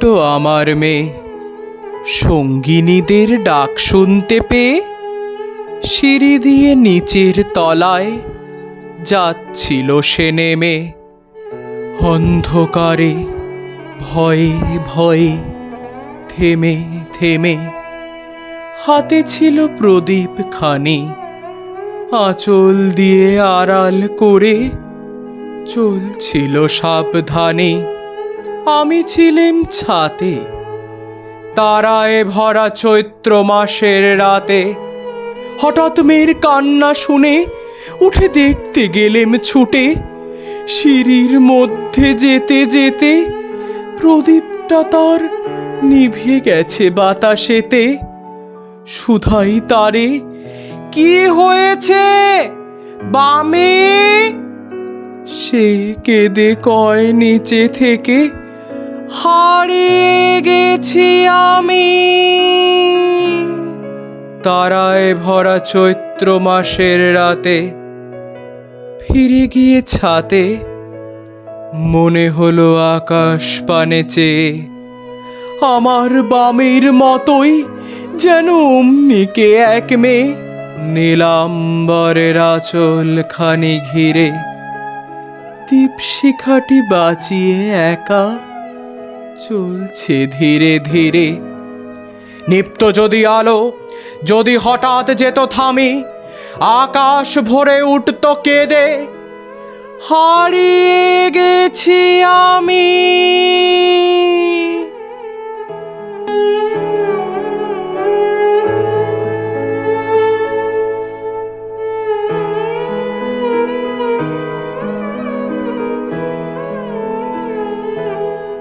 ছোট্ট আমার মেয়ে সঙ্গিনীদের ডাক শুনতে পেয়ে সিঁড়ি দিয়ে নিচের তলায় যাচ্ছিল সে নেমে। অন্ধকারে ভয়ে ভয়ে থেমে থেমে হাতে ছিল প্রদীপ খানি, আঁচল দিয়ে আড়াল করে চলছিল সাবধানে। আমি ছিলাম ছাতে, তারায় ভরা চৈত্র মাসের রাতে। হঠাৎ মেয়ের কান্না শুনে উঠে দেখতে গেলেম ছুটে। সিঁড়ির মধ্যে যেতে যেতে প্রদীপটা তার নিভে গেছে বাতাসেতে। সুধাই তারে, কি হয়েছে বামে? সে কেঁদে কয় নিচে থেকে, হারিয়ে গেছি আমি। তারায় ভরা চৈত্র মাসের রাতে ফিরে গিয়ে ছাতে মনে হলো আকাশ পানে চেয়ে আমার বামের মতোই যেন অমনিকে এক মেয়ে। নীলাম্বরের আঁচল খানি ঘিরে দীপশিখাটি বাঁচিয়ে একা চলছে ধীরে ধীরে। নিপ্ত যদি আলো যদি হঠাৎ যেত থামি, আকাশ ভরে উঠত কেঁদে, হারিয়ে গেছি আমি।